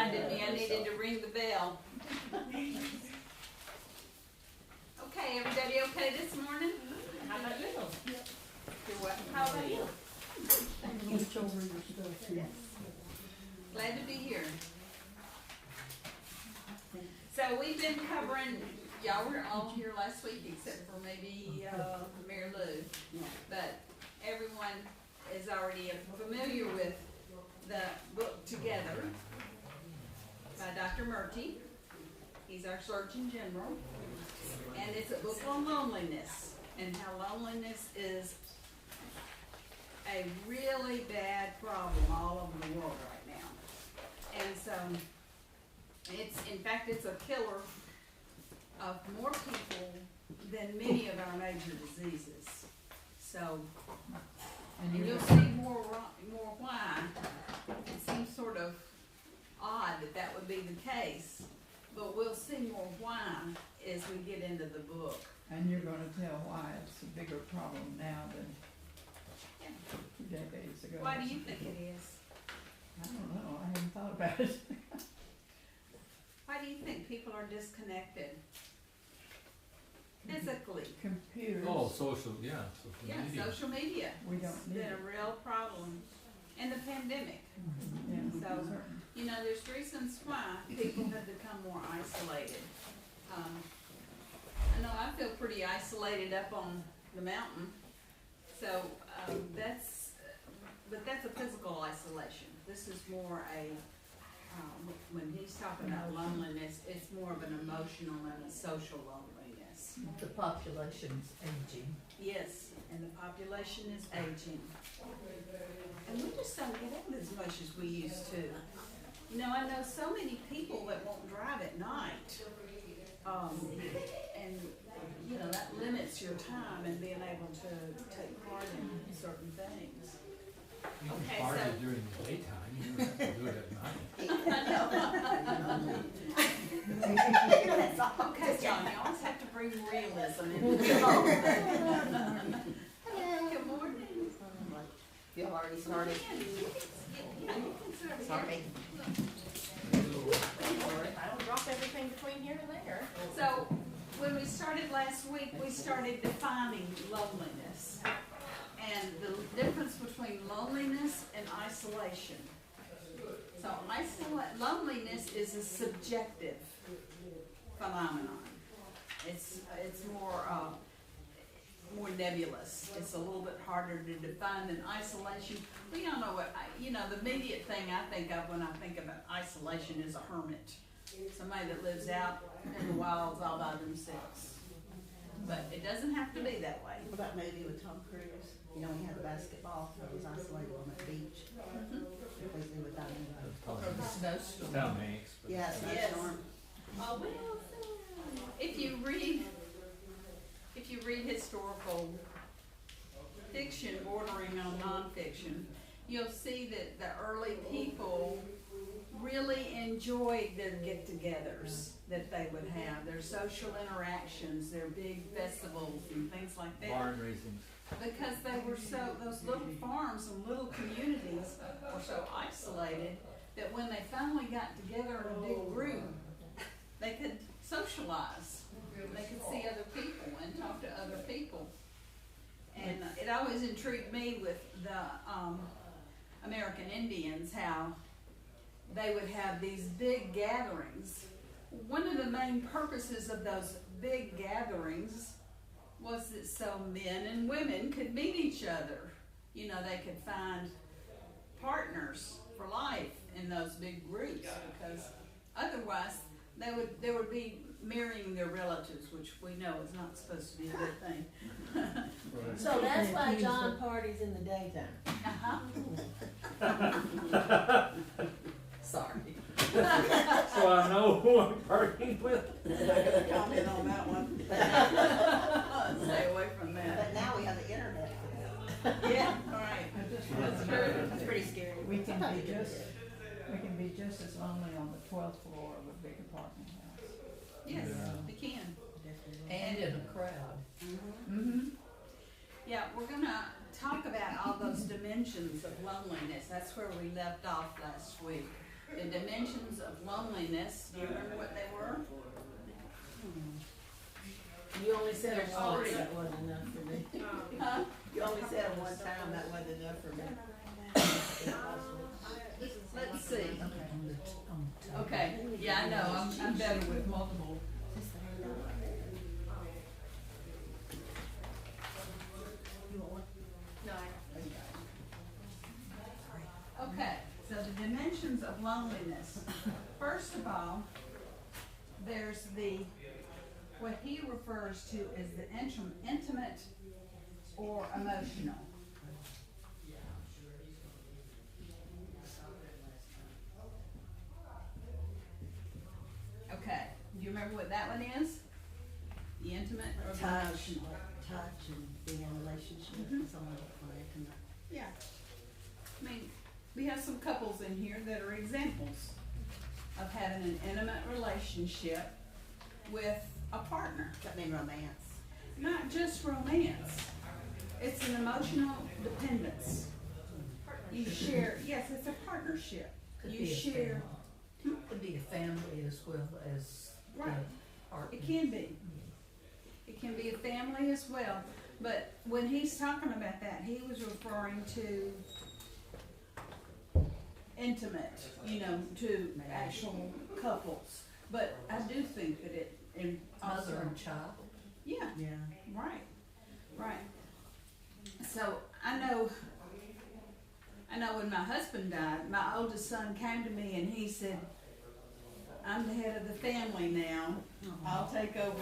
reminded me I needed to ring the bell. Okay, everybody okay this morning? How about you? You're what? How about you? Glad to be here. So we've been covering, y'all were all here last week except for maybe Mary Lou. But everyone is already familiar with the book Together by Dr. Murty. He's our Surgeon General. And it's a book on loneliness and how loneliness is a really bad problem all over the world right now. And so in fact, it's a killer of more people than many of our major diseases. So, and you'll see more why. It seems sort of odd that would be the case, but we'll see more why as we get into the book. And you're gonna tell why it's a bigger problem now than 2 decades ago. Why do you think it is? I don't know, I hadn't thought about it. Why do you think people are disconnected? Physically. Computers. Oh, social media. Social media. We don't It's need been it. a real problem. And the pandemic. Yeah, So, certain. you know, there's reasons why people have become more isolated. I know I feel pretty isolated up on the mountain. So, but that's a physical isolation. This is more when he's talking about loneliness, it's more of an emotional and a social loneliness. The population's aging. Yes, and the population is aging. And we just don't get out as much as we used to. You know, I know so many people that won't drive at night. And, you know, that limits your time and being able to take part in certain things. You can Okay, party so- during the daytime, you don't have to do it at night. Okay, John, you always have to bring realism into the whole thing. Good morning. You already started. Sorry. I don't drop everything between here and there. So, when we started last week, we started defining loneliness and the difference between loneliness and isolation. So, loneliness is a subjective phenomenon. It's more nebulous. It's a little bit harder to define than isolation. We all know what, the immediate thing I think of when I think about isolation is a hermit. Somebody that lives out in the wilds all by themselves. But it doesn't have to be that way. What about movie with Tom Cruise? You know, he had the basketball, so he was isolated on that beach. Completely without anybody. Or the snowstorm. Tom Hanks. but- Yeah, snowstorm. Oh, well, if you read historical fiction bordering on nonfiction, you'll see that the early people really enjoyed their get-togethers that they would have, their social interactions, their big festivals and things like that. Barn raisings. Because they were those little farms and little communities were so isolated that when they finally got together in a big group, they could socialize. They could see other people and talk to other people. And it always intrigued me with the American Indians, how they would have these big gatherings. One of the main purposes of those big gatherings was that so men and women could meet each other. You know, they could find partners for life in those big groups, because otherwise they would be marrying their relatives, which we know is not supposed to be a good thing. So that's why John parties in the daytime. Sorry. So I know who I'm partying with. Comment on that one. Stay away from But that. now we have the internet. Yeah, right. That's true. That's pretty scary. We can be just as lonely on the 12th floor of a big apartment house. Yes, Yeah. we can. And in a crowd. Mm-hmm. Yeah, we're gonna talk about all those dimensions of loneliness. That's where we left off last week. the dimensions of loneliness. Do you remember what they were? You only said it There's once, three. that wasn't enough for me. Huh? You only said it one time, that wasn't enough for me. Let's see. Okay, yeah, I know, I'm better with multiple. Okay, so the dimensions of loneliness. First of all, there's what he refers to as the intimate or emotional. Okay, do you remember what that one is? The intimate or the Touch, emotional? touch and being in a relationship Mhm. with someone like that. Yeah. I mean, we have some couples in here that are examples of having an intimate relationship with a partner. That mean romance. Not just romance. It's an emotional dependence. You share, yes, it's a partnership. Could You be a share, family. Could be a family as well as right. a partner. It can be. It can be a family as well. But when he's talking about that, he was referring to intimate, to actual couples. But I do think that it, and also, Mother and child. yeah, Yeah. right. So I know when my husband died, my oldest son came to me and he said, I'm the head of the family now. I'll take over,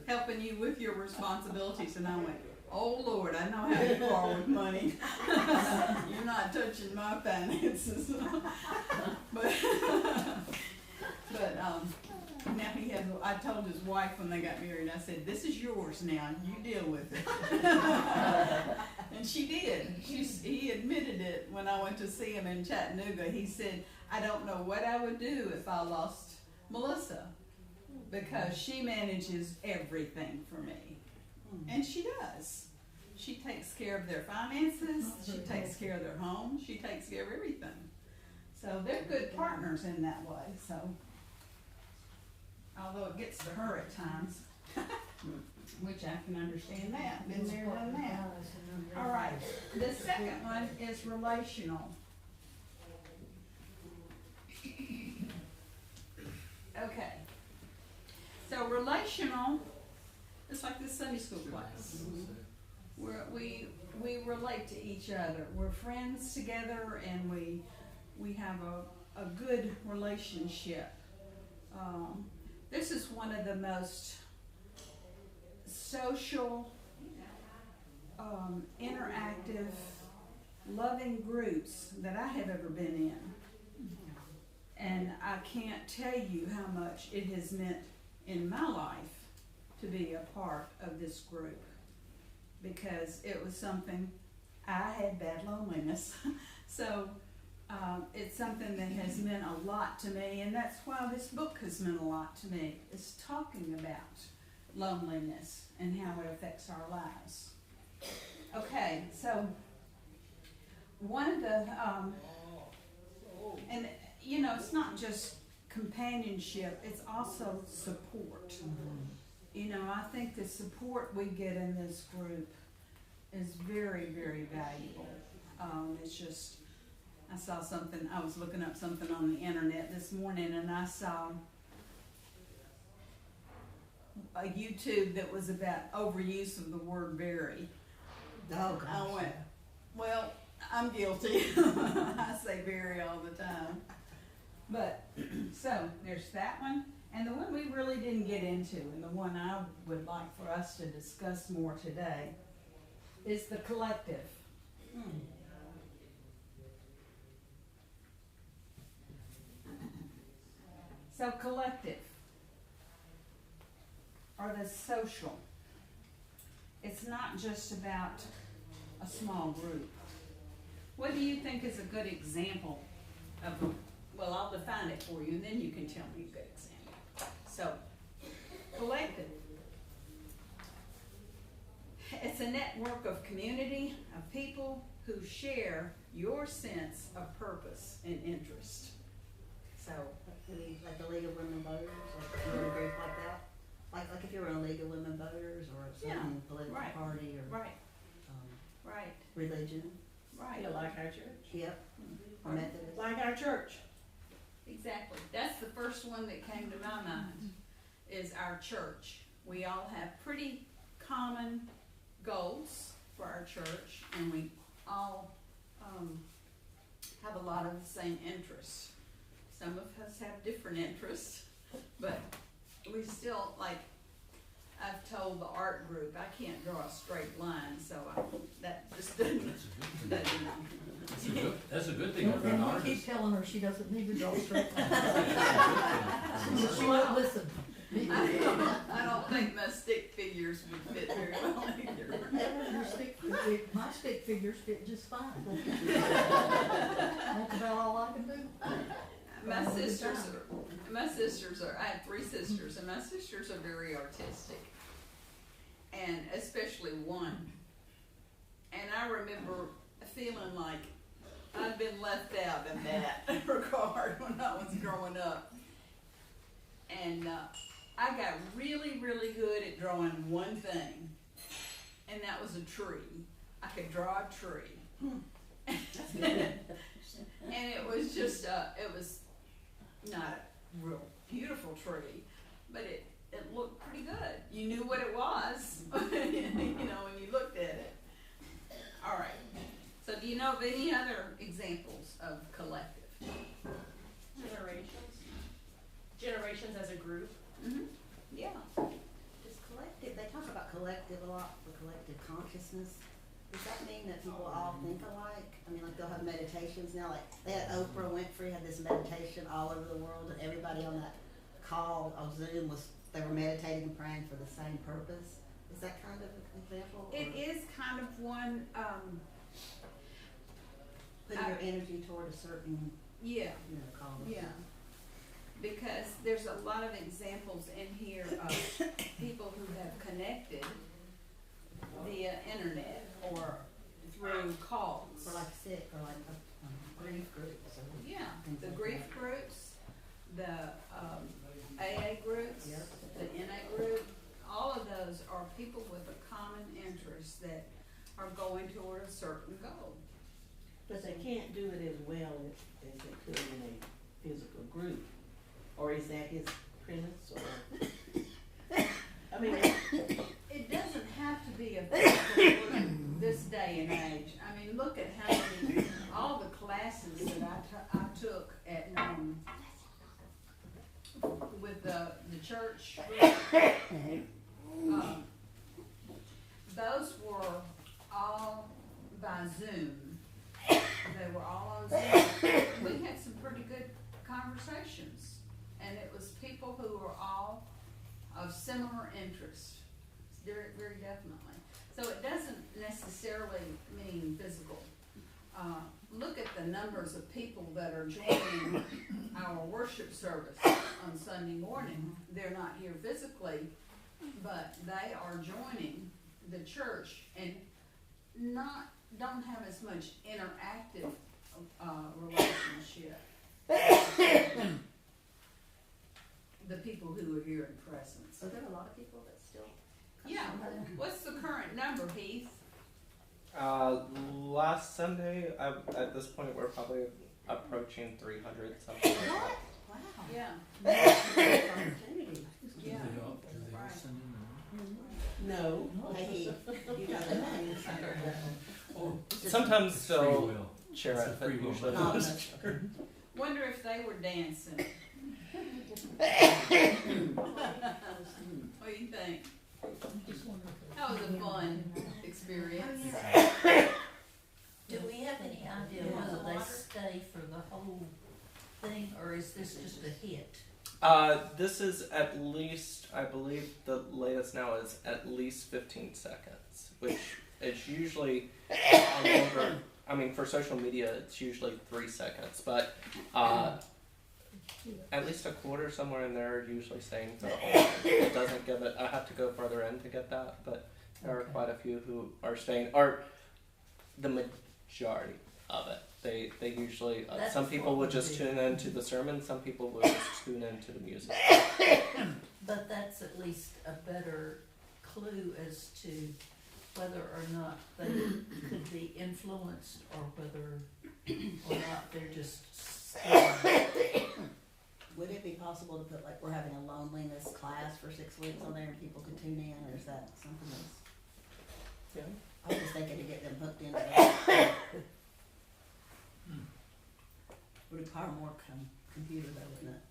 helping you with your responsibilities. And I went, oh Lord, I know how you are with money. You're not touching my finances. but now I told his wife when they got married, I said, this is yours now, you deal with it. And she did. He admitted it when I went to see him in Chattanooga. He said, I don't know what I would do if I lost Melissa, because she manages everything for me. And she does. She takes care of their finances, she takes care of their home, she takes care of everything. So they're good partners in that way, so. Although it gets to her at times, which I can understand that, been there, done that. All right, the second one is relational. Okay, so relational, it's like this Sunday school class. We relate to each other. We're friends together, and we have a good relationship. This is one of the most social, interactive, loving groups that I have ever been in. And I can't tell you how much it has meant in my life to be a part of this group, because it was something, I had bad loneliness. So it's something that has meant a lot to me, and that's why this book has meant a lot to me, is talking about loneliness and how it affects our lives. Okay, so one of the, and it's not just companionship, it's also support. I think the support we get in this group is very, very valuable. It's just, I was looking up something on the internet this morning, and I saw a YouTube that was about overuse of the word very. Oh, gosh. I went, well, I'm guilty. I say very all the time. But, so, there's that one. And the one we really didn't get into, and the one I would like for us to discuss more today, is the collective. So collective, or the social. It's not just about a small group. What do you think is a good example of well, I'll define it for you, and then you can tell me a good example. So, collective. It's a network of community, of people who share your sense of purpose and interest. So, Maybe like the League of Women Voters, like if you're in a group like that. Like if you're in a League of Women Voters or Yeah, some political right. party or right, um, right, religion. right. Yeah, like our church. Yep. Or Methodist. Like our church. Exactly. That's the first one that came to my mind, is our church. We all have pretty common goals for our church, and we all have a lot of the same interests. Some of us have different interests, but we still, like, I've told the art group, I can't draw a straight line, so that just doesn't. That's a good thing for an And we artist. keep telling her she doesn't need to draw straight lines. She won't listen. I don't think my stick figures would fit very well either. My stick figures fit just fine. That's about all I can do. My sisters are, I have 3 sisters, and my sisters are very artistic. And especially one. And I remember feeling like I'd been left out in that regard when I was growing up. And I got really, really good at drawing one thing, and that was a tree. I could draw a tree. And it was just, it was not a real beautiful tree, but it looked pretty good. You knew what it was, you know, when you looked at it. All right. So do you know of any other examples of collective? Generations as a group. Mm-hmm. Yeah. Is collective, they talk about collective a lot, the collective consciousness. Does that mean that people all think alike? I mean, like they'll have meditations now, like they had Oprah Winfrey had this meditation all over the world, and everybody on that call on Zoom they were meditating and praying for the same purpose. Is that kind of an example? It is kind of one, Putting your energy toward a certain, yeah. cause. Yeah, because there's a lot of examples in here of people who have connected via internet or through calls. Or like sick, or like grief groups. Yeah, the grief groups, the AA groups, Yep. the NA group, all of those are people with a common interest that are going toward a certain goal. But they can't do it as well as they could in a physical group, or is that his premise, or? I mean, It doesn't have to be a physical group this day and age. I mean, look at how many, all the classes that I took at, with the church group, those were all by Zoom. They were all on Zoom. We had some pretty good conversations, and it was people who were all of similar interest, very, very definitely. So it doesn't necessarily mean physical. Look at the numbers of people that are joining our worship service on Sunday morning. They're not here physically, but they are joining the church and don't have as much interactive relationship. The people who are here in presence. So there are a lot of people that still. Yeah. What's the current number, Heath? Last Sunday, at this point, we're probably approaching 300, something like that. Wow. Yeah. Opportunity. Yeah. Right. no. Hey, you got the name. Sometimes they'll share It's a it, but free will. usually Not not. much. Wonder if they were dancing. What do you think? That was a fun experience. Do we have any idea whether they stay for the whole thing, or is this just a hit? This is at least, I believe the latest now is at least 15 seconds, which is usually a longer, I mean, for social media, it's usually 3 seconds, but at least a quarter somewhere in there usually saying for the whole thing. It doesn't give it, I have to go further in to get that, but there are quite a few who are staying, or majority of it. They usually, That's some people what will we just do. tune into the sermon, some people will just tune into the music. But that's at least a better clue as to whether or not they could be influenced or whether or not they're just scared. Would it be possible to put, like, we're having a loneliness class for 6 weeks on there and people could tune in, or is that something else? Yeah. I was just thinking to get them hooked into that. Would require more computer though, wouldn't it?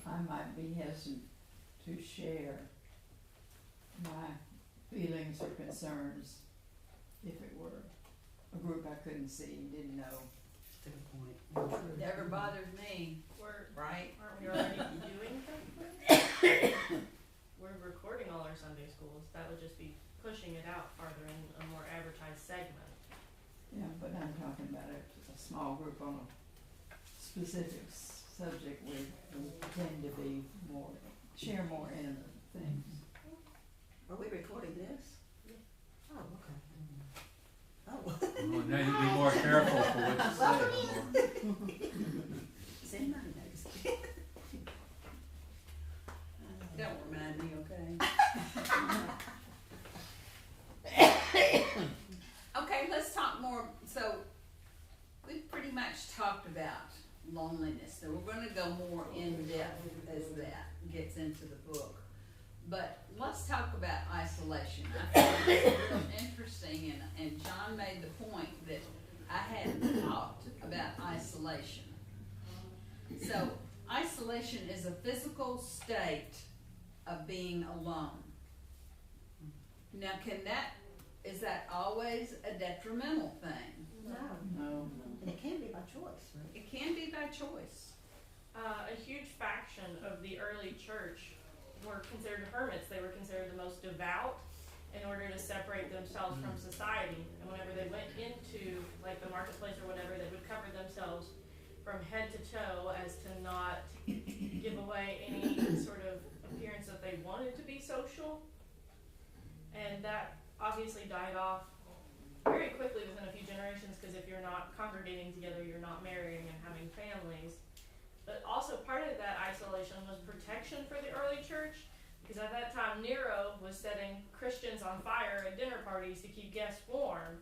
I might be hesitant to share my feelings or concerns if it were a group I couldn't see, didn't know. That's a good point. Never bothered me, We're, right? aren't we already doing that? We're recording all our Sunday schools. That would just be pushing it out farther in a more advertised segment. Yeah, but I'm talking about a small group on a specific subject where we tend to be more, share more intimate things. Are we recording this? Oh, okay. Oh. Well, now you be more careful for what you say. Send my notes. Don't remind me, okay? Okay, let's talk more. So we've pretty much talked about loneliness, so we're gonna go more in depth as that gets into the book. But let's talk about isolation. I find this real interesting, and John made the point that I hadn't talked about isolation. So isolation is a physical state of being alone. Now, is that always a detrimental thing? No. And it can be by choice, right? It can be by choice. A huge faction of the early church were considered hermits. They were considered the most devout in order to separate themselves from society. And whenever they went into like the marketplace or whatever, they would cover themselves from head to toe as to not give away any sort of appearance that they wanted to be social. And that obviously died off very quickly within a few generations, because if you're not congregating together, you're not marrying and having families. But also part of that isolation was protection for the early church, because at that time Nero was setting Christians on fire at dinner parties to keep guests warm.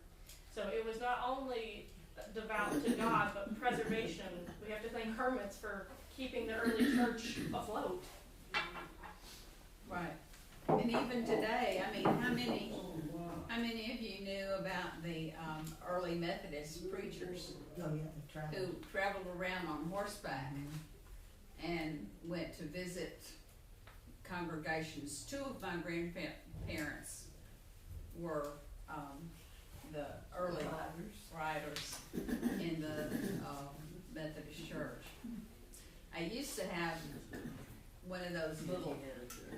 So it was not only devout to God, but preservation. We have to thank hermits for keeping the early church afloat. Right. And even today, I mean, how many of you knew about the early Methodist preachers Oh, yeah, the travel. who traveled around on horseback and went to visit congregations? Two of my grandparents were the early writers in the Methodist Church. I used to have one of those little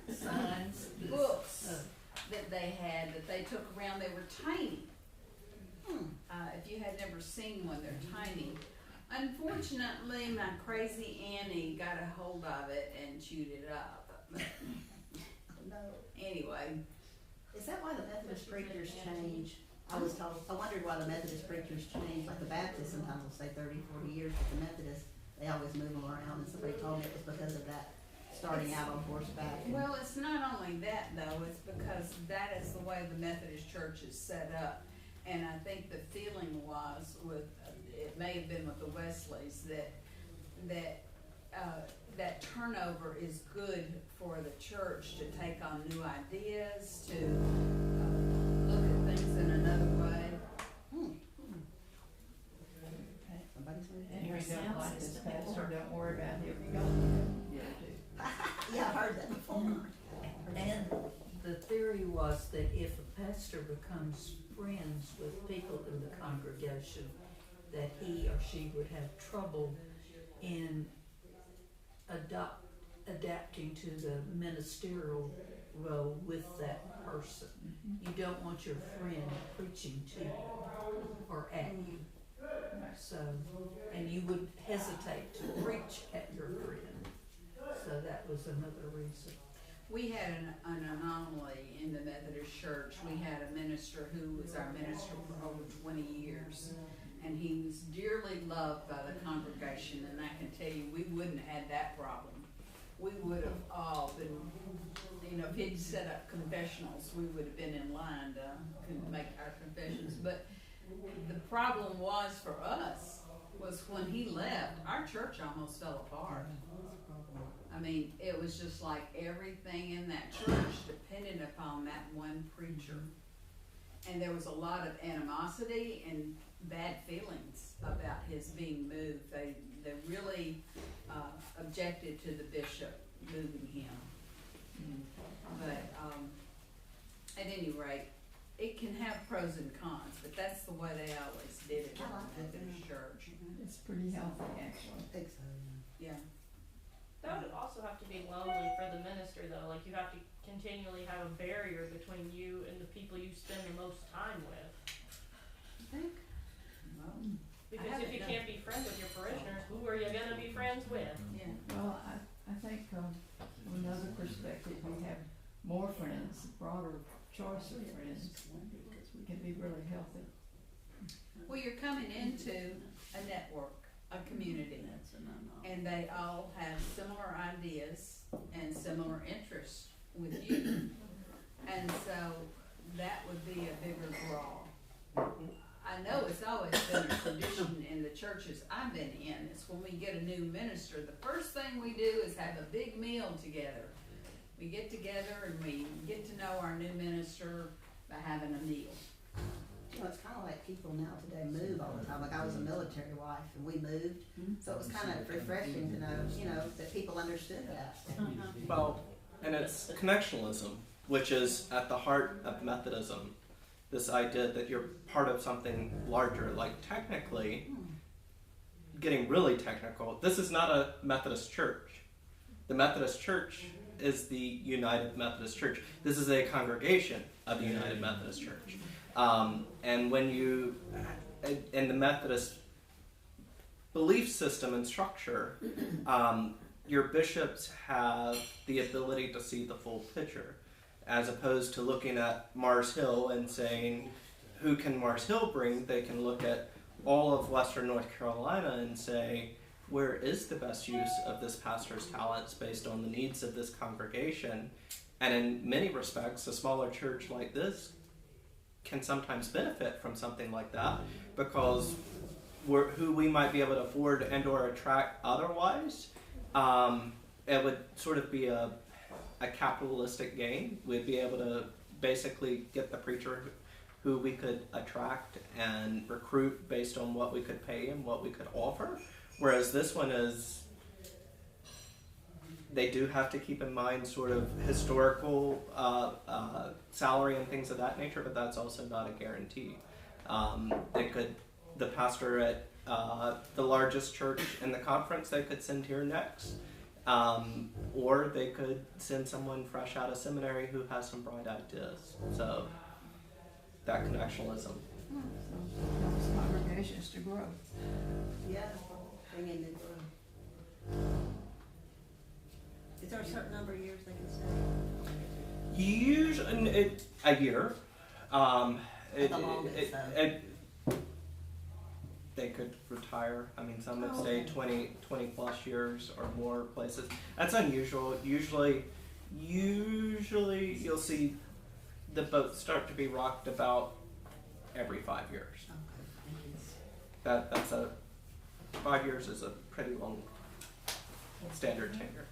signs, books that they had that they took around. They were tiny. If you had never seen one, they're tiny. Unfortunately, my crazy Annie got a hold of it and chewed it up. No. Anyway, Is that why the Methodist preachers change? I wondered why the Methodist preachers change, like the Baptists sometimes will say 30, 40 years, but the Methodists, they always move them around, and somebody told me it was because of that, starting out on horseback. well, it's not only that though, it's because that is the way the Methodist Church is set up. And I think the feeling was it may have been with the Wesleys, that turnover is good for the church to take on new ideas, to look at things in another way. Somebody's moving. And we Sound don't like this system pastor, don't worry about it, we got it. Yeah, I heard that before. And the theory was that if a pastor becomes friends with people in the congregation, that he or she would have trouble in adapting to the ministerial role with that person. You don't want your friend preaching to you or at you. So, and you would hesitate to preach at your friend. So that was another reason. We had an anomaly in the Methodist Church. We had a minister who was our minister for over 20 years. And he was dearly loved by the congregation, and I can tell you, we wouldn't have had that problem. We would have all been, you know, if he'd set up confessionals, we would have been in line to make our confessions. But the problem was for us, was when he left, our church almost fell apart. I mean, it was just like everything in that church depended upon that one preacher. And there was a lot of animosity and bad feelings about his being moved. They really objected to the bishop moving him. But at any rate, it can have pros and cons, but that's the way they always did it in the Methodist Church. It's pretty healthy, actually. I think so, Yeah. That would also have to be lonely for the minister, though. Like, you have to continually have a barrier between you and the people you spend the most time with. I think. Well, Because if you can't be friends with your parishioners, who are you gonna be friends with? yeah. Well, I think from another perspective, we have more friends, broader choice of friends, we can be really healthy. Well, you're coming into a network, a community, and they all have similar ideas and similar interests with you. And so that would be a bigger draw. I know it's always been a tradition in the churches I've been in, it's when we get a new minister, the first thing we do is have a big meal together. We get together and we get to know our new minister by having a meal. You know, it's kind of like people now today move all the time. Like I was a military wife and we moved, so it was kind of refreshing to know, you know, that people understood that. Well, and it's connectionalism, which is at the heart of Methodism. This idea that you're part of something larger. Like technically, getting really technical, this is not a Methodist church. The Methodist Church is the United Methodist Church. This is a congregation of the United Methodist Church. And when you, in the Methodist belief system and structure, your bishops have the ability to see the full picture, as opposed to looking at Mars Hill and saying, who can Mars Hill bring? They can look at all of Western North Carolina and say, where is the best use of this pastor's talents based on the needs of this congregation? And in many respects, a smaller church like this can sometimes benefit from something like that, because who we might be able to afford and or attract otherwise, it would sort of be a capitalistic gain. We'd be able to basically get the preacher who we could attract and recruit based on what we could pay and what we could offer. Whereas this one is, they do have to keep in mind sort of historical salary and things of that nature, but that's also not a guarantee. The pastor at the largest church in the conference, they could send here next. Or they could send someone fresh out of seminary who has some bright ideas. So that connectionalism. Helps congregations to grow. Yeah, bring in new growth. Is there a certain number of years they can stay? Usually a year. The longest, they could retire. I mean, some would stay 20 plus years or more places. That's unusual. Usually you'll see the boat start to be rocked about every 5 years. That's 5 years is a pretty long standard tenure.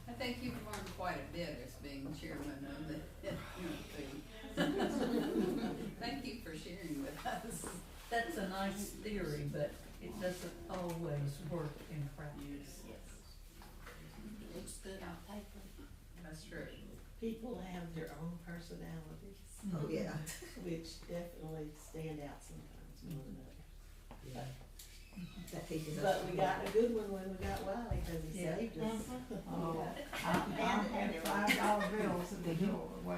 I think you've learned quite a bit as being chairman of the Thank you for sharing with us. That's a nice theory, but it doesn't always work in practice. It's good on paper. That's true. People have their own personalities, Oh, yeah. which definitely stand out sometimes more than others. Yeah. That teaches us. But we got a good one when we got Wiley, because he Yeah. saved us. Oh, I had $5 bills at the door. We're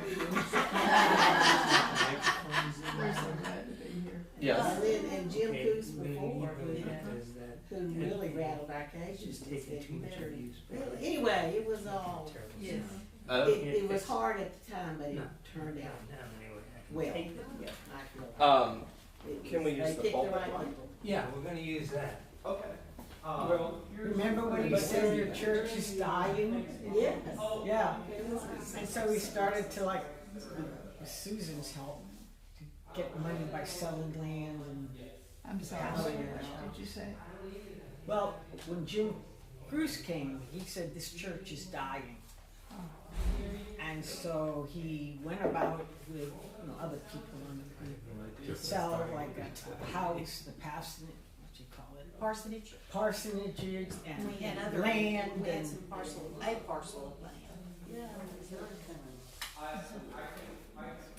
so glad to be here. Yes. And Jim Coos before, who really rattled our cages. Just taking too much of these. Really, anyway, it was all, Yes. It was hard at the time, but it turned out well. Yeah, Can we use they the picked pulpit right one? people. Yeah, we're gonna use that. Okay. Well, Remember when you said your church is dying? Yes. Yeah. And so we started to like, with Susan's help, to get money by selling land and, I'm sorry, Oh, what yeah. did you say? well, when Jim Bruce came, he said this church is dying. And so he went about with other people in the group to sell like a house, the parsonage, what you call it? Parsonage. Parsonages and We had other, land we had and some a parcel of land. Yeah, it was really fun.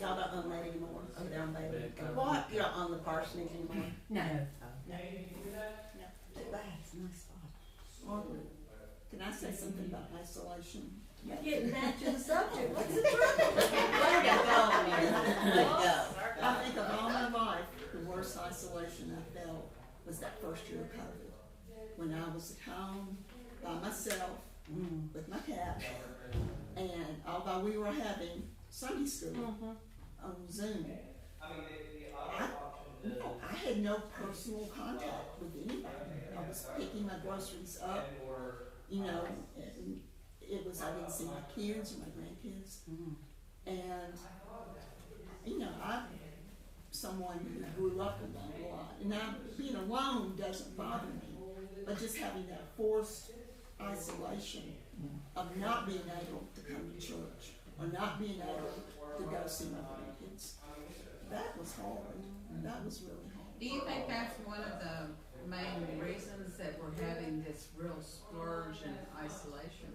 Y'all don't own that anymore, over there on Bailey. What? You don't own the parsonage anymore? No. Too bad, it's a nice spot. Margaret, can I say something about isolation? You're getting back to the subject. What's the trouble? Let her go, man. Let her go. I think of all my life, the worst isolation I felt was that first year of COVID. When I was at home by myself with my cat, and although we were having Sunday school on Zoom, I had no personal contact with anybody. I was picking my groceries up, and it was, I didn't see my kids or my grandkids. And, I'm someone who grew up alone a lot. And now being alone doesn't bother me, but just having that forced isolation of not being able to come to church or not being able to go see my grandkids, that was hard. That was really hard. Do you think that's one of the main reasons that we're having this real splurge in isolation?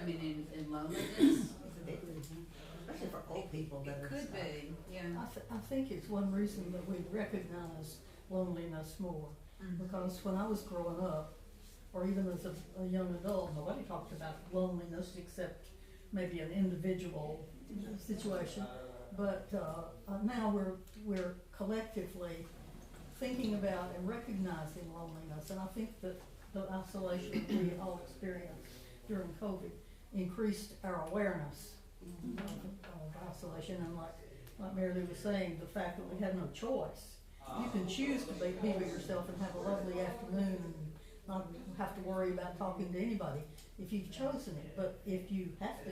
I mean, in loneliness? It's a big reason, especially for old people that It are. could be, yeah. I think it's one reason that we recognize loneliness more. Because when I was growing up, or even as a young adult, nobody talked about loneliness except maybe an individual situation. But now we're collectively thinking about and recognizing loneliness, and I think that the isolation we all experienced during COVID increased our awareness of isolation, and like Mary Lou was saying, the fact that we have no choice. You can choose to be with yourself and have a lovely afternoon and not have to worry about talking to anybody if you've chosen it. But if you have to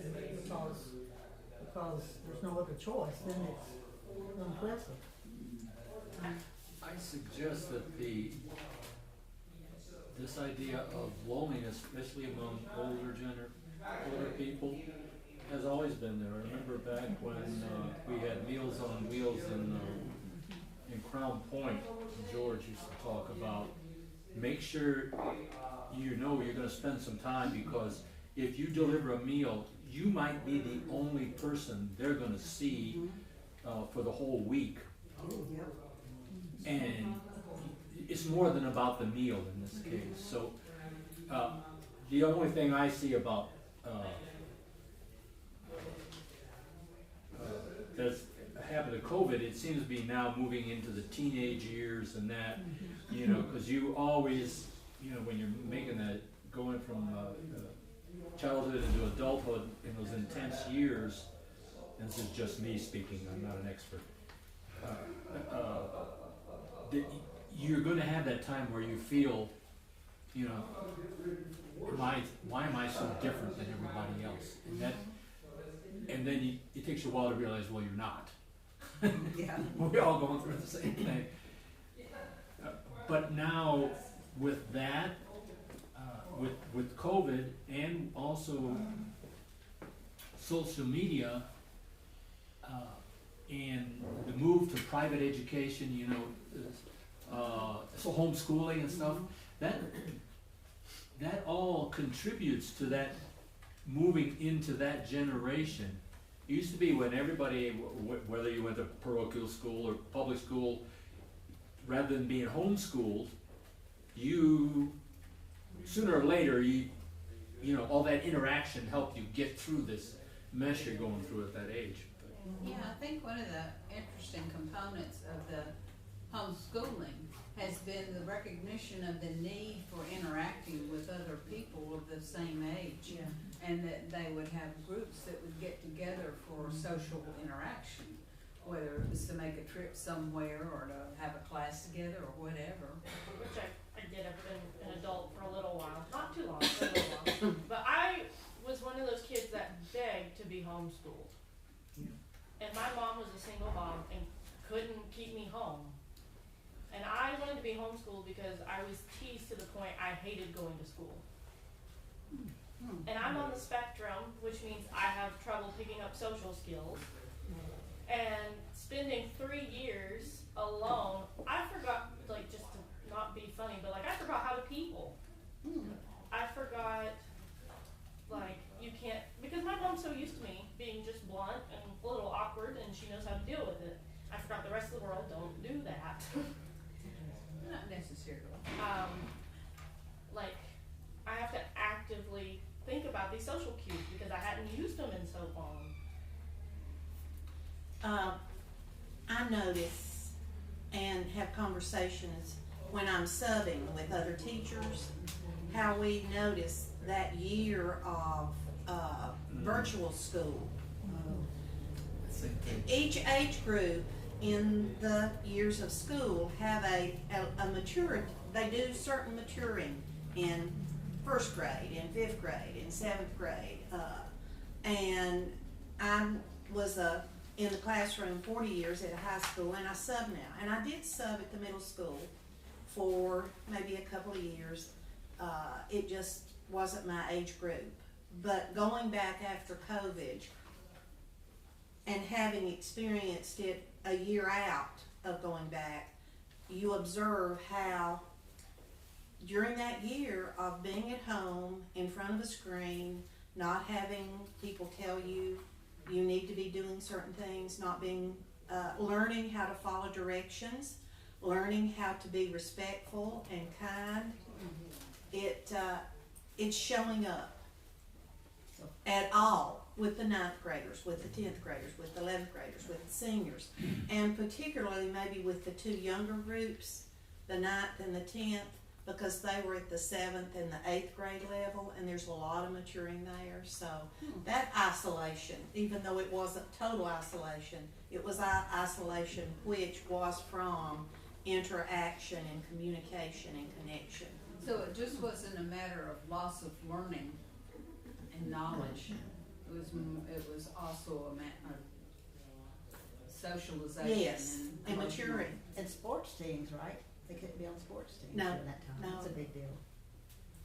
because there's no other choice, then it's unpleasant. I suggest that this idea of loneliness, especially among older people, has always been there. I remember back when we had Meals on Wheels in Crown Point, George used to talk about make sure you're going to spend some time, because if you deliver a meal, you might be the only person they're going to see for the whole week. And it's more than about the meal in this case. So the only thing I see about that's habit of COVID, it seems to be now moving into the teenage years and that, because you always, when you're making that, going from childhood into adulthood in those intense years, and this is just me speaking, I'm not an expert, you're going to have that time where you feel, why am I so different than everybody else? And then it takes you a while to realize, well, you're not. Yeah. We're all going through the same thing. But now with that, with COVID and also social media, and the move to private education, so homeschooling and stuff, that all contributes to that moving into that generation. It used to be when everybody, whether you went to parochial school or public school, rather than being homeschooled, you sooner or later all that interaction helped you get through this mess you're going through at that age. Yeah, I think one of the interesting components of the homeschooling has been the recognition of the need for interacting with other people of the same age. Yeah. And that they would have groups that would get together for social interaction, whether it was to make a trip somewhere or to have a class together or whatever. Which I did. I've been an adult for a little while, not too long, but a little while. But I was one of those kids that begged to be homeschooled. And my mom was a single mom and couldn't keep me home. And I wanted to be homeschooled because I was teased to the point I hated going to school. And I'm on the spectrum, which means I have trouble picking up social skills. And spending 3 years alone, I forgot, like, just to not be funny, but like I forgot how to people. I forgot, like, you can't, because my mom's so used to me being just blunt and a little awkward, and she knows how to deal with it. I forgot the rest of the world don't do that. Not necessarily. Like, I have to actively think about these social cues because I hadn't used them in so long. I notice and have conversations when I'm subbing with other teachers, how we notice that year of virtual school. Each age group in the years of school have a maturity. They do certain maturing in first grade, in fifth grade, in seventh grade. And I was in the classroom 40 years at a high school, and I sub now. And I did sub at the middle school for maybe a couple of years. It just wasn't my age group. But going back after COVID and having experienced it a year out of going back, you observe how during that year of being at home in front of a screen, not having people tell you you need to be doing certain things, not being, learning how to follow directions, learning how to be respectful and kind, it's showing up at all with the 9th graders, with the 10th graders, with the 11th graders, with the seniors, and particularly maybe with the two younger groups, the 9th and the 10th, because they were at the 7th and the 8th grade level, and there's a lot of maturing there. So that isolation, even though it wasn't total isolation, it was isolation which was from interaction and communication and connection. So it just wasn't a matter of loss of learning and knowledge. It was also a matter of socialization. Yes, and maturing. And sports teams, right? They couldn't be on sports teams No, during that time. no. It's a big deal.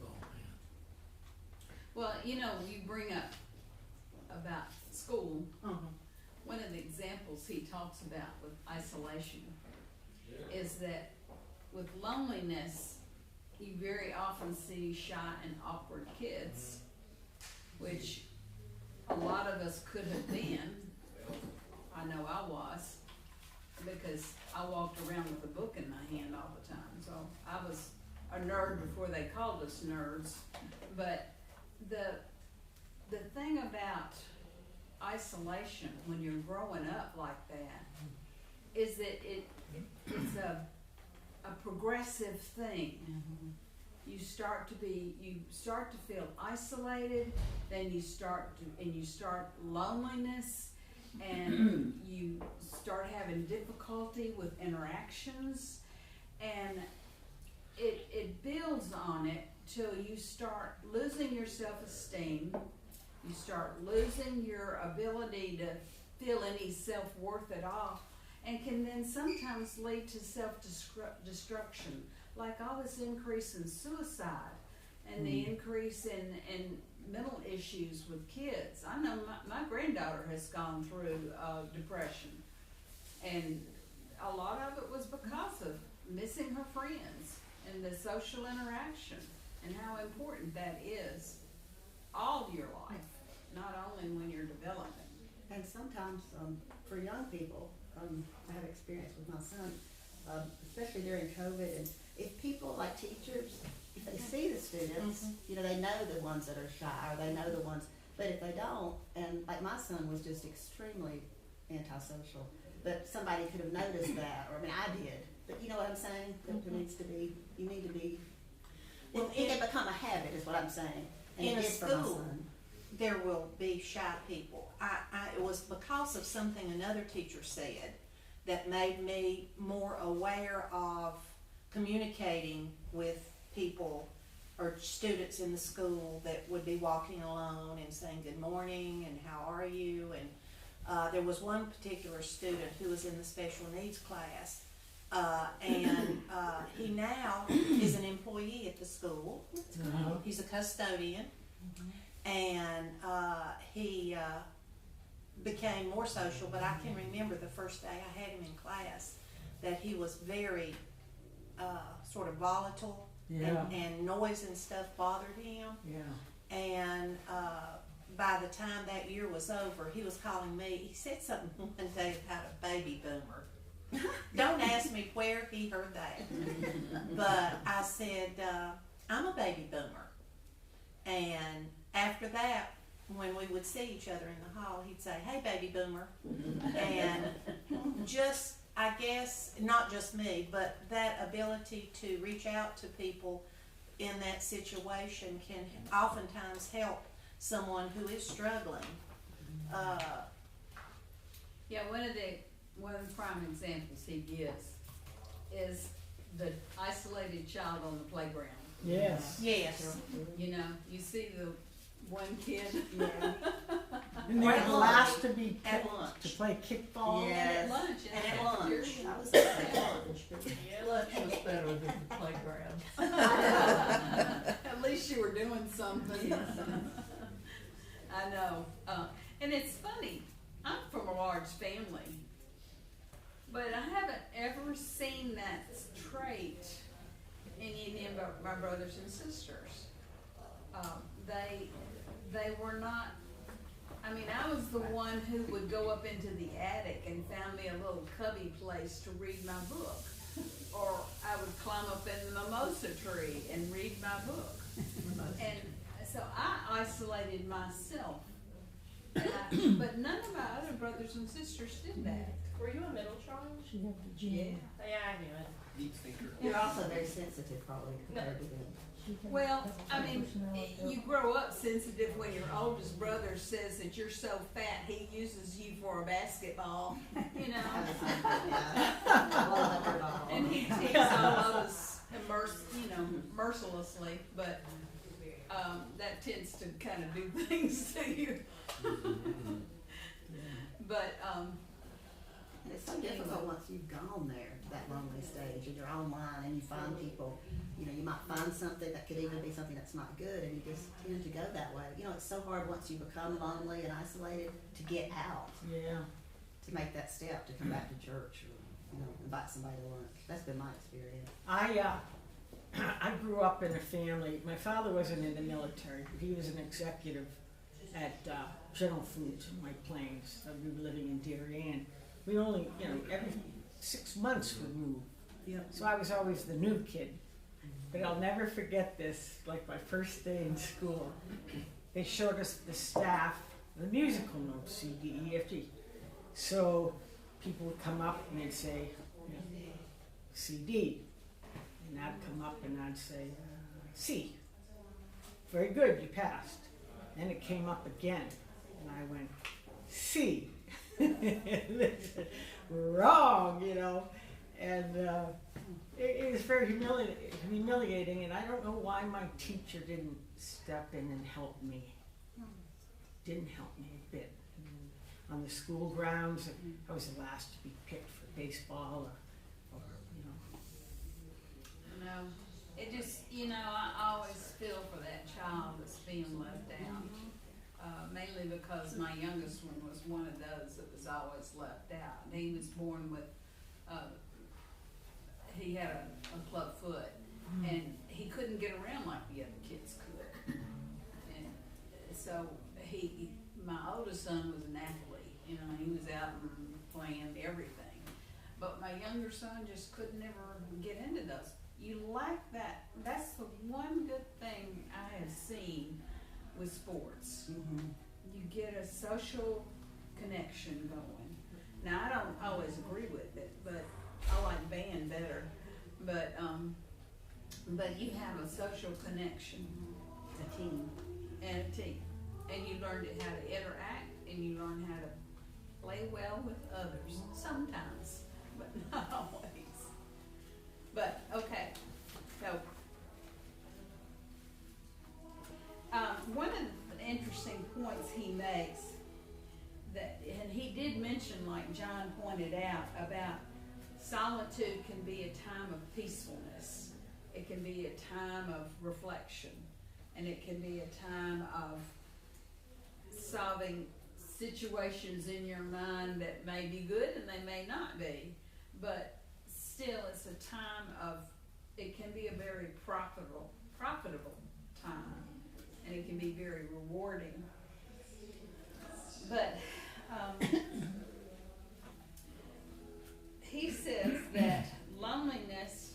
Oh, man. Well, you bring up about school. One of the examples he talks about with isolation is that with loneliness, you very often see shy and awkward kids, which a lot of us could have been. I know I was, because I walked around with a book in my hand all the time. So I was a nerd before they called us nerds. But the thing about isolation when you're growing up like that is that it's a progressive thing. You start to feel isolated, then you start loneliness, and you start having difficulty with interactions, and it builds on it till you start losing your self-esteem, you start losing your ability to feel any self-worth at all, and can then sometimes lead to self-destruction, like all this increase in suicide and the increase in mental issues with kids. I know my granddaughter has gone through depression, and a lot of it was because of missing her friends and the social interaction, and how important that is all your life, not only when you're developing. And sometimes for young people, I have experience with my son, especially during COVID, and if people like teachers, if they see the students, they know the ones that are shy, or they know the ones, but if they don't, and like my son was just extremely antisocial, but somebody could have noticed that, or I mean I did, but you know what I'm saying? There needs to be, you need to be, it can become a habit is what I'm saying. And in it a did for my school, son. there will be shy people. It was because of something another teacher said that made me more aware of communicating with people or students in the school that would be walking alone and saying good morning and how are you. And there was one particular student who was in the special needs class, and he now is an employee at the school. He's a custodian, and he became more social, but I can remember the first day I had him in class that he was very sort of volatile, and noise and stuff bothered him. Yeah. And by the time that year was over, he was calling me. He said something one day about a baby boomer. Don't ask me where he heard that. But I said, I'm a baby boomer. And after that, when we would see each other in the hall, he'd say, hey, baby boomer. And just, I guess, not just me, but that ability to reach out to people in that situation can oftentimes help someone who is struggling. Yeah, one of the prime examples he gives is the isolated child on the playground. Yes. Yes. You know, you see the one kid. And they were the last to be At picked lunch. to play kickball. And at lunch. And at lunch. I was there at lunch. Lunch was better than the playground. At least you were doing something. I know. And it's funny, I'm from a large family, but I haven't ever seen that trait in any of my brothers and sisters. They were not, I mean, I was the one who would go up into the attic and found me a little cubby place to read my book. Or I would climb up in the mimosa tree and read my book. And so I isolated myself. But none of my other brothers and sisters did that. Were you a middle child? She had the Yeah. gene. Yeah, I knew it. Deep thinker. You're also very sensitive probably compared to them. She had Well, the I mean, personality. you grow up sensitive when your oldest brother says that you're so fat he uses you for a basketball, you know? And he takes all of us mercilessly, but that tends to kind of do things to you. But And it's so difficult once you've gone there, that lonely stage, and you're online and you find people, you know, you might find something that could even be something that's not good, and you just tend to go that way. You know, it's so hard once you become lonely and isolated to get out, Yeah. to make that step, to come back to church or, you know, invite somebody to lunch. That's been my experience. I grew up in a family. My father wasn't in the military, but he was an executive at General Foods in White Plains. We were living in Darien. We only, every 6 months would move. Yep. So I was always the new kid. But I'll never forget this, like my first day in school. They showed us the staff, the musical notes, C, D, E, F, G. So people would come up and they'd say, C, D. And I'd come up and I'd say, C. Very good, you passed. Then it came up again, and I went, C. They said, wrong, and it was very humiliating, and I don't know why my teacher didn't step in and help me. Didn't help me a bit. On the school grounds, I was the last to be picked for baseball, or no, it just, I always feel for that child that's being left out. Mainly because my youngest one was one of those that was always left out. He was born with, he had a club foot, and he couldn't get around like the other kids could. And so my oldest son was an athlete, he was out and playing everything. But my younger son just could never get into those. You like that. That's the one good thing I have seen with sports. Mm-hmm. You get a social connection going. Now, I don't always agree with it, but I like band better. But you have a social connection. A team. and a team. And you learn how to interact, and you learn how to play well with others, sometimes, but not always. But, okay, so, one of the interesting points he makes, that, and he did mention, like John pointed out, about solitude can be a time of peacefulness. It can be a time of reflection, and it can be a time of solving situations in your mind that may be good and they may not be, but still it's a time of, it can be a very profitable time, and it can be very rewarding. But he says that loneliness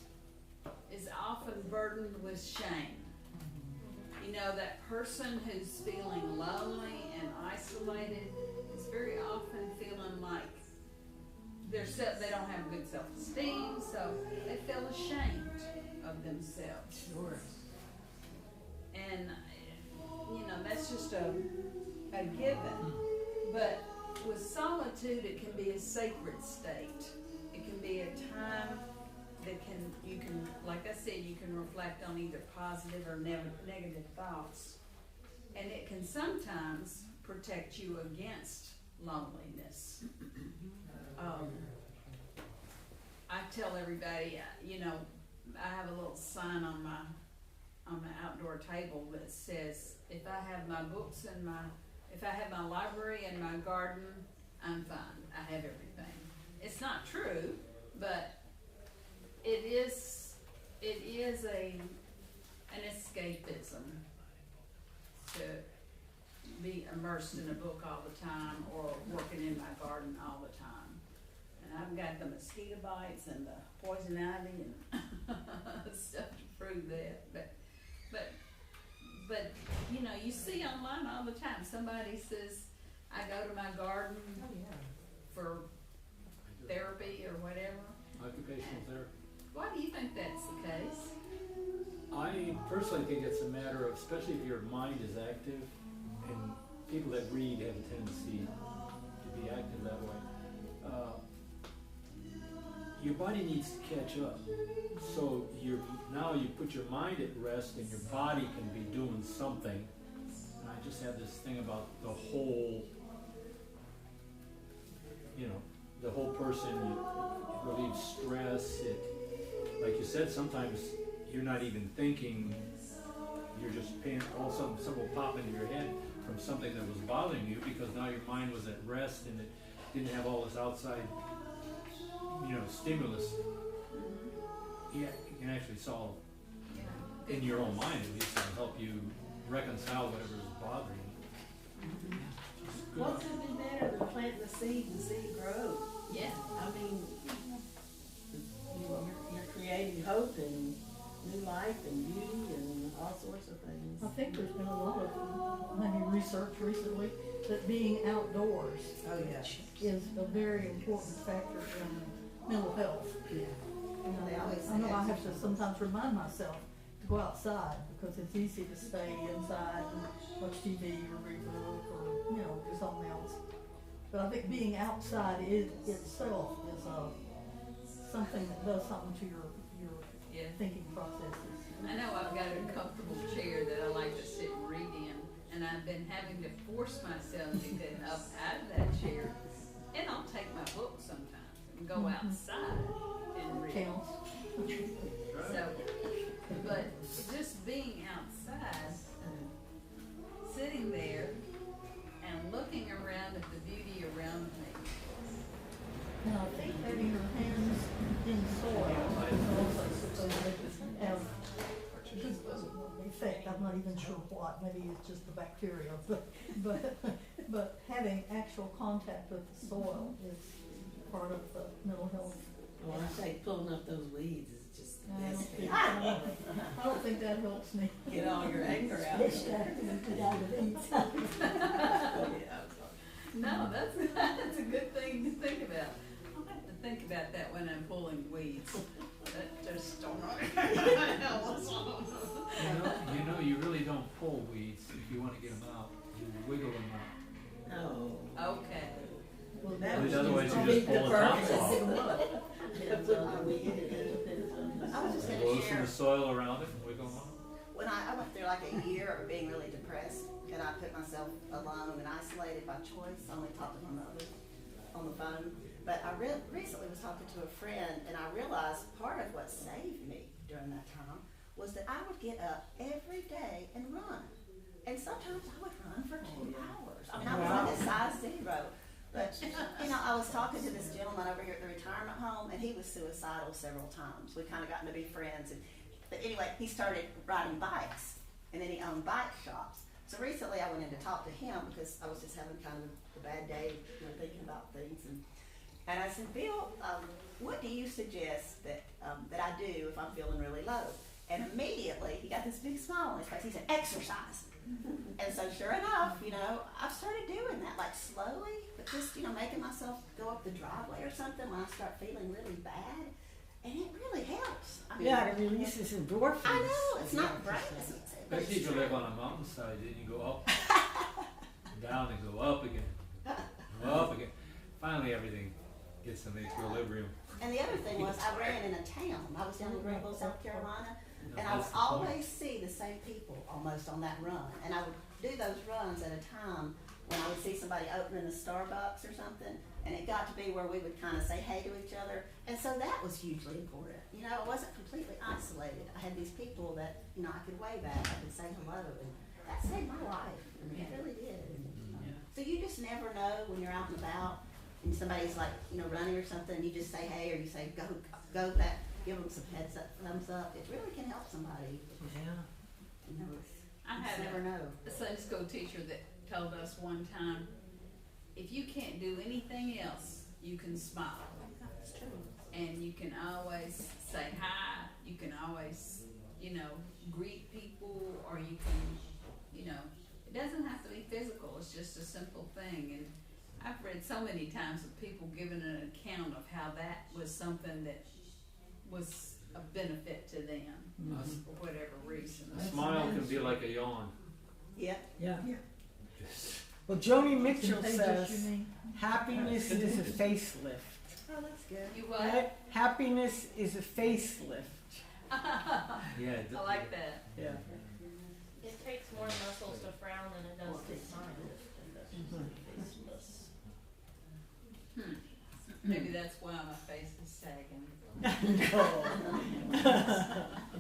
is often burdened with shame. You know, that person who's feeling lonely and isolated is very often feeling like they don't have good self-esteem, so they feel ashamed of themselves. Sure. And, you know, that's just a given. But with solitude, it can be a sacred state. It can be a time that you can, like I said, you can reflect on either positive or negative thoughts. And it can sometimes protect you against loneliness. I tell everybody, you know, I have a little sign on my outdoor table that says, if I have my books and if I have my library and my garden, I'm fine. I have everything. It's not true, but it is an escapism to be immersed in a book all the time or working in my garden all the time. And I've got the mosquito bites and the poison ivy and stuff to prove that. But you know, you see online all the time, somebody says, I go to my garden for therapy or whatever. Occupational therapy. Why do you think that's the case? I personally think it's a matter of, especially if your mind is active, and people that read have a tendency to be active that way. Your body needs to catch up. So now you put your mind at rest and your body can be doing something. And I just have this thing about the whole, you know, the whole person, it relieves stress. Like you said, sometimes you're not even thinking, you're just paying, all of a sudden something will pop into your head from something that was bothering you because now your mind was at rest and it didn't have all this outside, you know, stimulus. Yeah, you can actually solve in your own mind, at least it'll help you reconcile whatever is bothering you. What could be better than planting the seed and see it grow? Yeah. I mean, you're creating hope and new life and beauty and all sorts of things. I think there's been a lot of maybe research recently that being outdoors is a very important factor in mental health. Yeah. They always I know say I have to sometimes remind myself to go outside because it's easy to stay inside and watch TV or read a book or, you know, do something else. But I think being outside itself is something that does something to your thinking processes. I know I've got a comfortable chair that I like to sit and read in, and I've been having to force myself to get up out of that chair, and I'll take my book sometimes and go outside and read. Counts. So, but just being outside, sitting there and looking around at the beauty around me. And I think having your hands in soil is also supposed to have good effect. I'm not even sure what. Maybe it's just the bacteria, but having actual contact with the soil is part of the mental health. Well, I say pulling up those weeds is just the I best don't thing. I don't think that helps me. Get all your anger out. No, that's a good thing to think about. I'll have to think about that when I'm pulling weeds. That just don't know. You know, you really don't pull weeds if you wanna get them out, you wiggle them out. Oh. Okay. Well, that was otherwise you just pull the tops off. I was just gonna Loosen share, the soil around it and wiggle them out. when I went through like a year of being really depressed, and I put myself alone and isolated by choice, I only talked to my mother on the phone. But I recently was talking to a friend, and I realized part of what saved me during that time was that I would get up every day and run. And sometimes I would run for 2 hours. I mean, I was like a size 0. But, you know, I was talking to this gentleman over here at the retirement home, and he was suicidal several times. We've kind of gotten to be friends. But anyway, he started riding bikes, and then he owned bike shops. So recently I went in to talk to him because I was just having kind of a bad day, you know, thinking about things. And I said, Bill, what do you suggest that I do if I'm feeling really low? And immediately he got this big smile on his face. He said, exercise. And so sure enough, you know, I've started doing that, like slowly, but just, you know, making myself go up the driveway or something when I start feeling really bad. And it really helps. I mean, Yeah, it releases endorphins. I know, it's not great. But Especially if you live on a mountainside, then you go up, down, and go up again, go up again. Finally, everything gets in equilibrium. And the other thing was, I ran in a town. I was down in Greenville, South Carolina, and I would That's the point. always see the same people almost on that run. And I would do those runs at a time when I would see somebody opening a Starbucks or something, and it got to be where we would kind of say hey to each other. And so that was hugely important. You know, I wasn't completely isolated. I had these people that, you know, I could wave at, I could say hello, and that saved my life. I mean, it really did. So you just never know when you're out and about, and somebody's like, you know, running or something, you just say hey, or you say go that, give them some heads up, thumbs up. It really can help somebody. Yeah. You know, I you had just never know. a Sunday school teacher that told us one time, if you can't do anything else, you can smile. That's true. And you can always say hi, you can always, you know, greet people, or you can, you know, it doesn't have to be physical, it's just a simple thing. And I've read so many times of people giving an account of how that was something that was a benefit to them, for whatever reason. A smile can be like a yawn. Yeah. Yeah. Just Well, Joni Mitchell Contagious, you says mean? happiness is a facelift. Oh, that's good. You what? Right? Happiness is a facelift. yeah, it I like that. Yeah. It takes more muscles to frown than it does to smile. Maybe that's why my face is sagging. It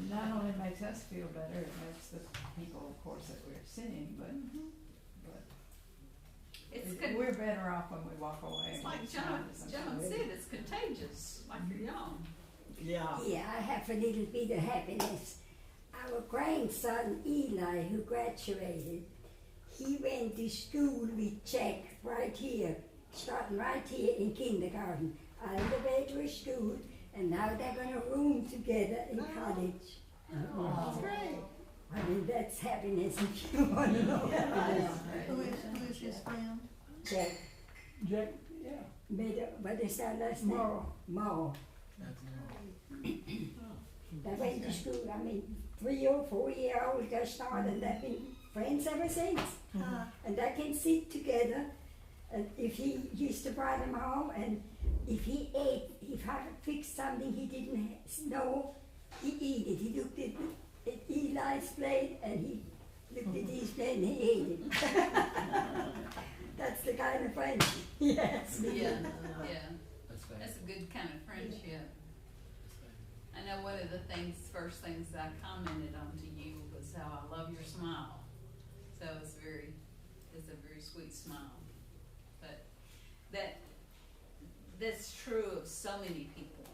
not only makes us feel better, it makes the people, of course, that we're seeing, but we're better off when we walk away. It's and like we smile John to somebody. said, it's contagious, like your yawn. Yeah. Yeah, I have a little bit of happiness. Our grandson Eli, who graduated, he went to school with Jack right here, starting right here in kindergarten, all the way to school, and now they're gonna room together in college. That's great. I mean, that's happiness if you want to know happiness. Who is his friend? Jack, Jack, yeah. what is that last name? Mo. They went to school, I mean, 3 or 4 year old they started, and they've been friends ever since. And they can sit together, and if he used to bring them home, and if he ate, if I fixed something he didn't know, he eat it. He looked at Eli's plate, and he looked at his plate, and he ate it. That's the kind of friendship. Yes. Yeah, yeah. that's bad. That's a good kind of friendship. I know one of the first things I commented on to you was how I love your smile. So it's a very sweet smile. But that's true of so many people.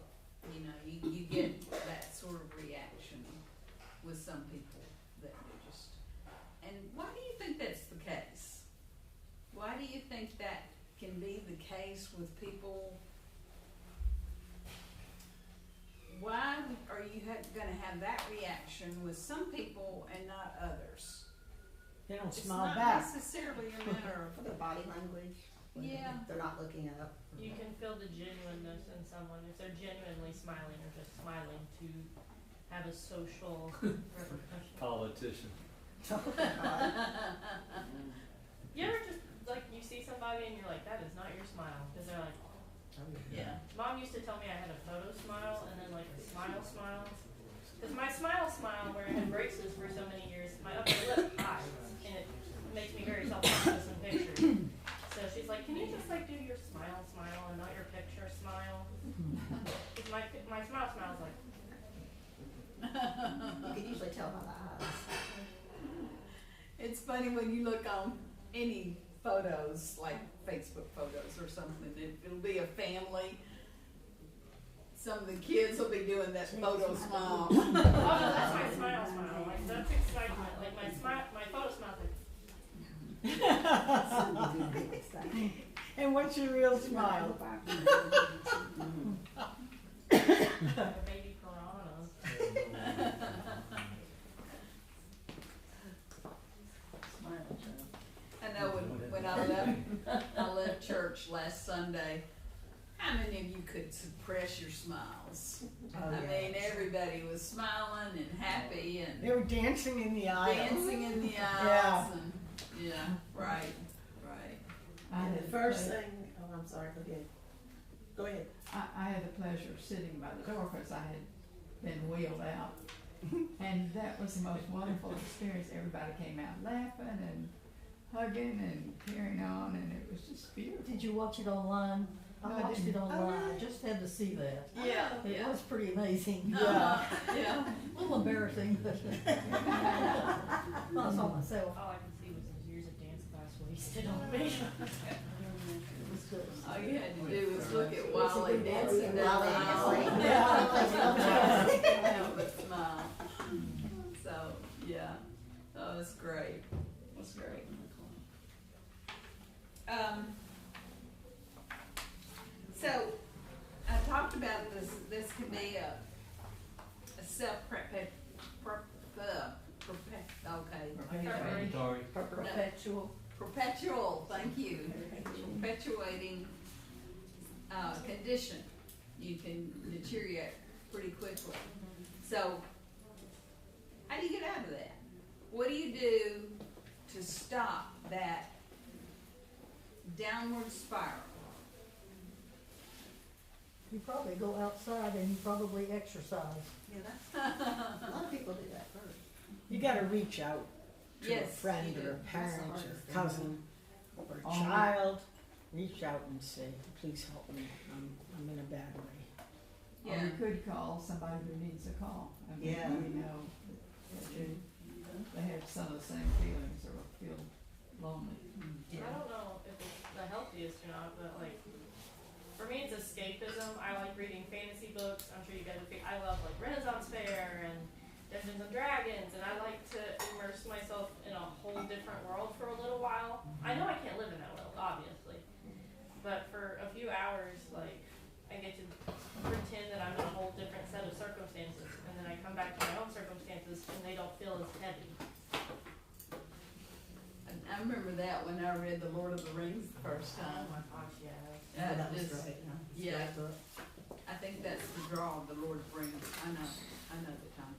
You know, you get that sort of reaction with some people that are just, and why do you think that's the case? Why do you think that can be the case with people? Why are you gonna have that reaction with some people and not others? They don't It's smile not back. necessarily a matter For their body language. when Yeah. They're not looking up. You can feel the genuineness in someone if they're genuinely smiling or just smiling to have a social repercussion. Politician. You ever just, like, you see somebody and you're like, that is not your smile, cause they're like, Yeah. Mom used to tell me I had a photo smile and then like a smile. Cause my smile, where I had braces for so many years, my upper lip hides, and it makes me very self-conscious in pictures. So she's like, can you just like do your smile and not your picture smile? Cause my smile is like, You can usually tell by the eyes. It's funny when you look on any photos, like Facebook photos or something, it'll be a family. Some of the kids will be doing that photo smile. oh no, that's my smile. Like that's excitement. Like my photo smile's like. And what's your real smile? Like a baby piranha. I know when I left church last Sunday, how many of you could suppress your smiles? I mean, everybody was smiling and happy and They were dancing in the aisle. dancing in the aisles. Yeah. And, yeah, right. I had The first thing, oh, I'm sorry, forget. Go ahead. I had the pleasure of sitting by the door because I had been wheeled out. And that was the most wonderful experience. Everybody came out laughing and hugging and carrying on, and it was just beautiful. Did you watch it online? No, I I watched didn't. it online, I just had to see that. Yeah, It was pretty amazing. yeah. A little embarrassing, but I saw myself. All I could see was those years of dance class wasted on me. All you had to do was look at Wally dancing down the aisle. Have a smile. So, yeah, that was great. It was great. So, I talked about this could be a perpetual, thank you, perpetuating, condition. You can deteriorate pretty quickly. So, how do you get out of that? What do you do to stop that downward spiral? You probably go outside and you probably exercise. Yeah, that's, a lot of people do that first. You gotta reach out to a Yes, friend you or a do. parent That's the or hardest a cousin or a Oh. child. Reach out and say, please help me, I'm in a bad way. Or you could call somebody who needs a call. I mean, Yeah. we know that they have some of the same feelings or feel lonely. I don't know if it's the healthiest or not, but like, for me it's escapism. I like reading fantasy books. I'm sure you guys I love like Renaissance Fair and Dungeons and Dragons, and I like to immerse myself in a whole different world for a little while. I know I can't live in that world, obviously, but for a few hours, like, I get to pretend that I'm in a whole different set of circumstances, and then I come back to my own circumstances, and they don't feel as heavy. I remember that when I read The Lord of the Rings the first time. Oh my gosh, yes. Yeah, That was just- great, yeah. I think that's the draw of The Lord of the Rings. I know the time.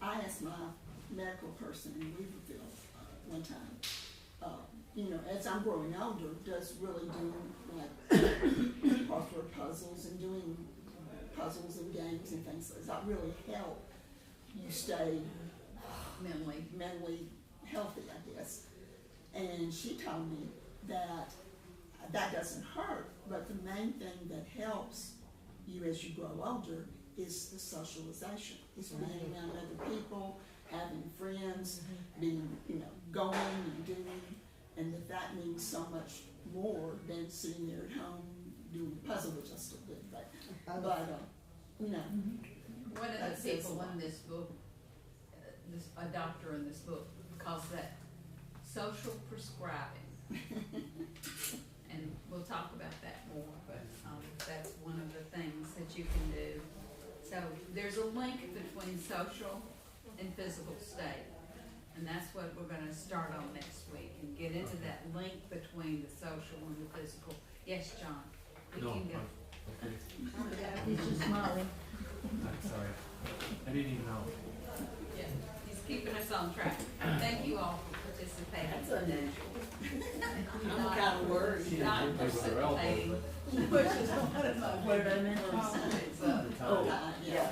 I asked my medical person in Weaverville one time, as I'm growing older, does really do like crossword puzzles and doing puzzles and games and things, does that really help you stay mentally healthy, I guess? And she told me that doesn't hurt, but the main thing that helps you as you grow older is the socialization. It's being around other people, having friends, being, going and doing, and that means so much more than sitting there at home doing the puzzle, which I still do, but One of That the says people a lot. in this book, a doctor in this book, calls that social prescribing. And we'll talk about that more, but that's one of the things that you can do. So there's a link between social and physical state. And that's what we're gonna start on next week and get into that link between the social and the physical. Yes, John? We No, can go. okay, He's just smiling. I'm sorry. I didn't even know. Yeah, he's keeping us on track. Thank you all for participating. That's unusual. I'm Not- kinda worried. Not participating. Which is one of my What did I mention? It's, Oh, yeah, yeah.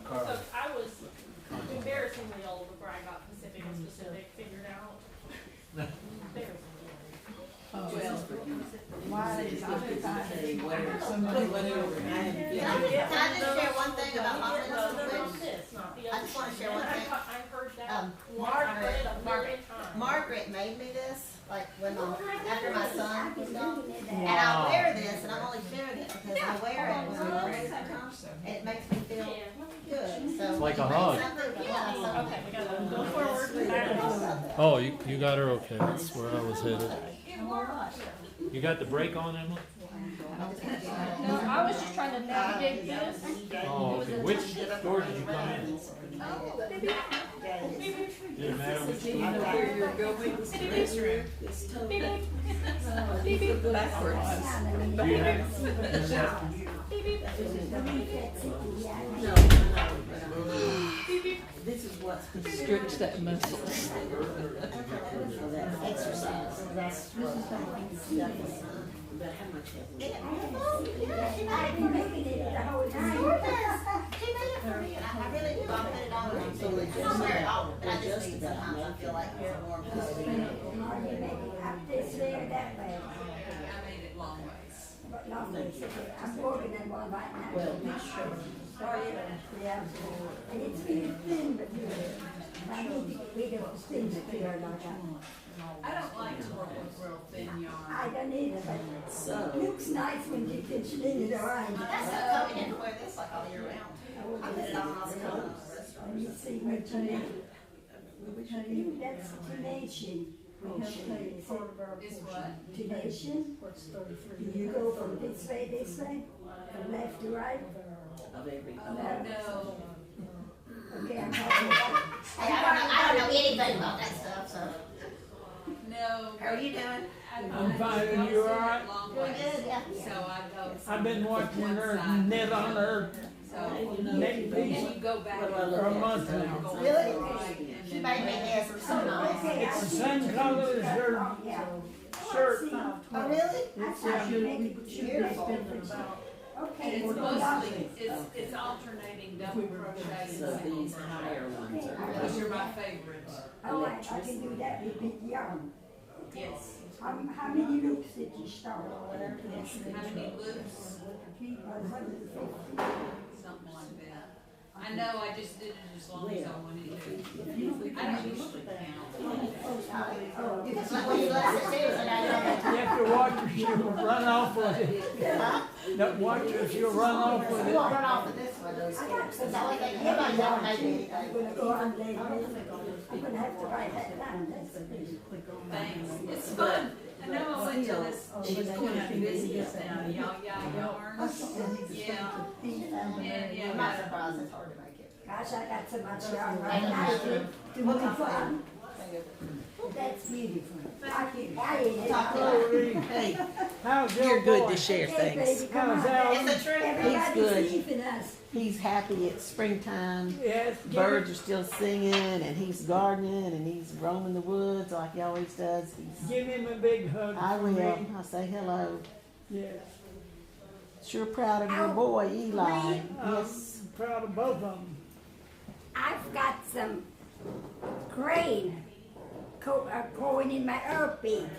So I was embarrassingly old before I got Pacific and Specific figured out. Embarrassingly Oh, Well, why is occupied? Whatever. Somebody- Whatever. Can I just share one thing about homelessness real quick? old. This, not the I other just wanna one. share one thing. I heard that Um, once, I heard it a Margaret- million times. Margaret made me this, like when after my son I've was been gone. looking at And that. I wear this, and I'm only sharing it because I wear it when I'm ready to come. And it makes me feel good, so. It's like a you make hug. something- Yeah, so. Okay, we gotta go forward, back. Oh, you got her okay. That's where I was headed. You got the brake on, Emma? No, I was just trying to navigate this. Oh, okay. Which door did you come in? Did it matter which You door? know where you're going? This total. Backwards. Do you have- No, this is what's Stretch that muscle. for that exercise. That's what. But how much have we? I've been looking at it the whole time. She made it for me, and I really do, I'll put it on when I'm So we just I wear it all, about- and I we just just need about sometimes, I make feel like it's a warm place. Or you make it up this way or that way. I made it long ways. But not this. I'm working on one right now. Well, make sure. Yeah. And it's really thin, but I need to get rid of the things that feel like I don't like to work with real thin yarn. I don't either, but So. it looks nice when you can sling it around. That's not coming in to wear this like all year round. I put it on all the time. And you see what you need. That's Tunisian. Is what? Tunisian. You go from this way, from left to right. Of every. Oh, no. Okay, I'm talking about. Hey, I don't know anything about that stuff, so. No. How are you doing? I'm fine, and you all right? Doing good, yeah. So I go. I've been watching one her side. knit on her So, neck and piece you go back. What do I and look for a at? month now. go Really? right, and She then made me back. this, so nice. Okay, I the see same what you color mean. as her Yeah. shirt. See, Oh, really? that's how you make it beautiful. Okay, And it's well, mostly, it's alternating double crochet and So single these crochet. higher ones are. Those are my favorites. all right, I can do that with big yarn. Yes. How many loops did you start? How many loops? 150. Something like that. I know, I just did it as long as I wanted to. I don't usually count. Oh, It's like when you let it sit, and I know. You have to watch her, she'll run off with it. Don't watch her, she'll run off with You it. won't run off with this one. It's the only thing, nobody's ever made me I'm anything. gonna go on later. I'm gonna have to write that down. Thanks. It's fun. I know I went to this, she's going to business now, y'all yarns. Yeah. And I'm not yeah, surprised, it's hard to make it. Gosh, I got so much yarn right now to move on. That's beautiful. I ate it. Hey, How's your you're good boy? to share Hey, things. baby, come How's on. Alan? It's the truth. Everybody's good. leaving us. He's happy it's springtime. Yes, Birds are still singing, and he's gardening, and he's roaming the woods like he always does. give him a big hug I for will. me. I'll say hello. Yes, Sure proud of your boy, Eli. I'm Yes. proud of both of them. I've got some grain growing in my herb bed.